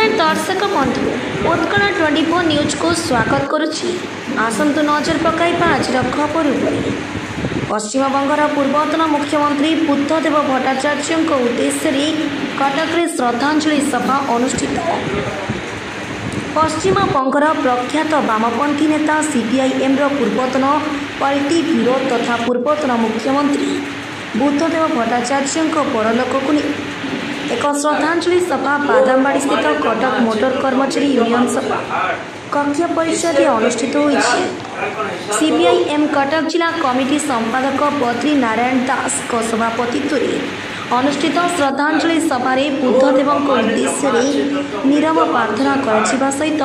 नमस्कार दर्शक बंधु उत्कल 24 न्यूज को स्वागत करुच्ची। आसंतु नजर पकाइबा आज खबर उपरे। पश्चिम बंगर पूर्वतन मुख्यमंत्री बुद्धदेव भट्टाचार्य उद्देश्य कटक में श्रद्धांजलि सभा अनुष्ठित। पश्चिम बंगर प्रख्यात वामपंथी नेता सीपीआईएम पूर्वतन पॉलिटी ब्यूरो तथा पूर्वतन मुख्यमंत्री बुद्धदेव भट्टाचार्य परलोक को एक श्रद्धांजलि सभा बादामबाड़ी स्थित कटक मोटर कर्मचारी यूनियन सभा कक्ष परिसर में अनुष्ठित होईछि। सीपीआईएम कटक जिला कमिटी संपादक बद्री नारायण दास सभापतित्व अनुष्ठित श्रद्धांजलि सभा बुद्धदेव उद्देश्य नीरव प्रार्थना कर सहित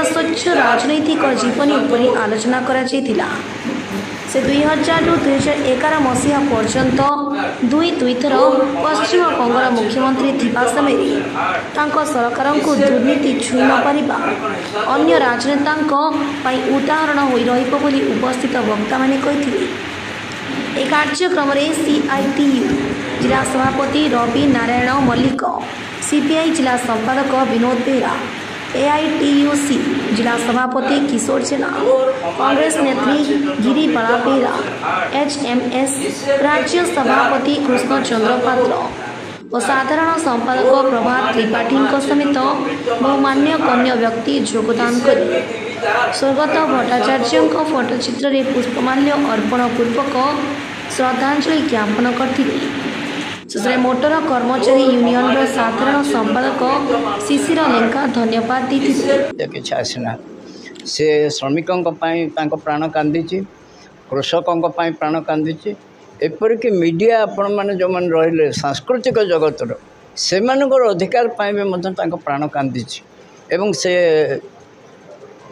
स्वच्छ राजनैतिक जीवनी उपरि आलोचना कर से 2000 ରୁ 2011 मसीहा पर्यंत दुई थर पश्चिम बंगर मुख्यमंत्री थिबा समय सरकार को दुर्नीति छुई न पारिबा अन्य राजनेता उदाहरण होई रहिबो बोली उपस्थित वक्ता माने कहिथिले। ए कार्यक्रम में सीआईटीयू जिला सभापति रवि नारायण मल्लिक, सीपीआई जिला संपादक विनोद बेहरा, एआईटीयूसी जिला सभापति किशोर जेना, कांग्रेस नेत्री गिरिबाला बेहरा, एचएमएस राज्य सभापति कृष्ण चंद्र पात्र और साधारण संपादक प्रभात त्रिपाठी समेत बहुमान्य गण्य व्यक्ति योगदान कर स्वर्गत भट्टाचार्य फोटोचित्र में पुष्पमाल्य अर्पण पूर्वक श्रद्धांजलि ज्ञापन करथिले। से मोटर कर्मचारी यूनियन साधारण संपादक शिशिर लेंका धन्यवाद दी। आसना से श्रमिकों प्राण कांदी, कृषकों प्राण कांदी, एपरिक मीडिया आपण मैंने जो मैंने रही सांस्कृतिक जगतर से अधिकार भी प्राण कांदी एवं से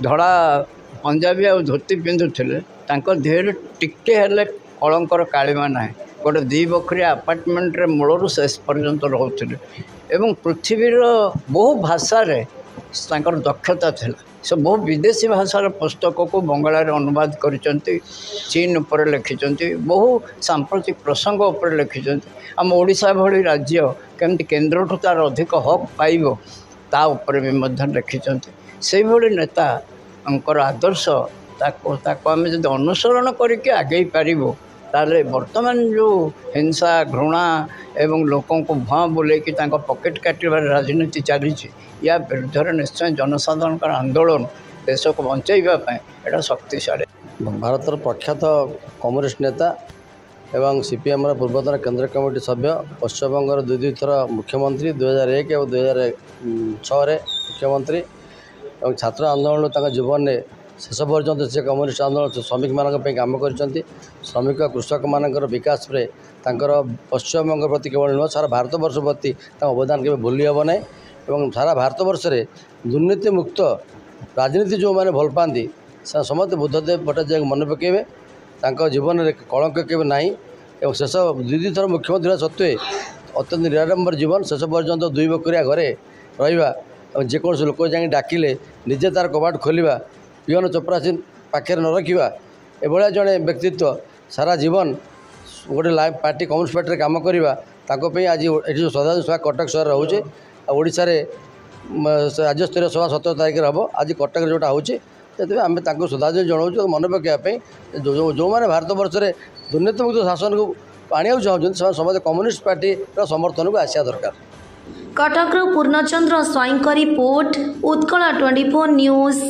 धड़ा पंजाबी आ धोती पिंधुले देहर टिके हेले कलंकर कालीमा ना गोटे 2 बखरिया आपार्टमेंट रे मूलर शेष पर्यंत रोते एवं पृथ्वीर बहु भाषा रे दक्षता थिला। से बहु विदेशी भाषार पुस्तक को बंगाला अनुवाद करिसेंती, चीन उपर लिखिसेंती, बहु सांप्रतिक प्रसंग उपर लिखिसेंती। आम ओडिशा भली राज्य केमती केन्द्रठू तार अधिक हक पाइबो ता उपर भी मध्य लिखिसेंती। से भली नेता अंकर आदर्श ताको आम जब अनुसरण करके आगे पारिबो ताले वर्तमान जो हिंसा घृणा एवं लोकों को भुआ बुले कि पकेट काटिबार राजनीति चली या विरुद्ध निश्चय जनसाधारण आंदोलन देश को बचाइवाई एटा शक्तिशाली। भारतर प्रख्यात कम्युनिस्ट नेता एवं सीपीएम पूर्वतन केंद्र कमिटी सभ्य पश्चिम बंगर 2 थर मुख्यमंत्री 2001 और 2006 मुख्यमंत्री और छात्र आंदोलन जीवन में शेष पर्यंत से कम्युनिस्ट आंदोलन श्रमिक मान कम कर श्रमिक कृषक मान विकास में पश्चिम बंग प्रति केवल नुह सारा भारत वर्ष प्रति अवदान के भूली हम ना और सारा भारत वर्ष में दुर्नीति मुक्त राजनीति जो मैंने भल पाती समस्त बुद्धदेव भट्टाचार्य मन पकेबे जीवन में कलंक के ना और शेष 2 थर मुख्यमंत्री सत्वे अत्यंत निराडंबर जीवन शेष पर्यंत 2 बकरिया घरे रहा और जेकोसी लोक जा डाकिले निजे तार कबाट खोलिबा पियन चपरासी पाखे न रखा एभलिया जड़े व्यक्तित्व सारा जीवन गोटे पार्टी कम्युनिस्ट पार्टी काम करवा आज ये जो श्रद्धांजलि सभा कटक सहर रोचे ओडिशा रे राज्य स्तरीय सभा 17 तारिख हम आज कटक जोटा होचे आम श्रद्धांजलि जनाऊँ मन पकाइवाई जो मैंने भारत वर्ष में दुर्नीति मुक्त शासन को आने चाहते समस्त कम्युनिस्ट पार्टी समर्थन को आसा दरकार। कटक पूर्णचंद्र स्वाईं रिपोर्ट उत्कल 24 न्यूज।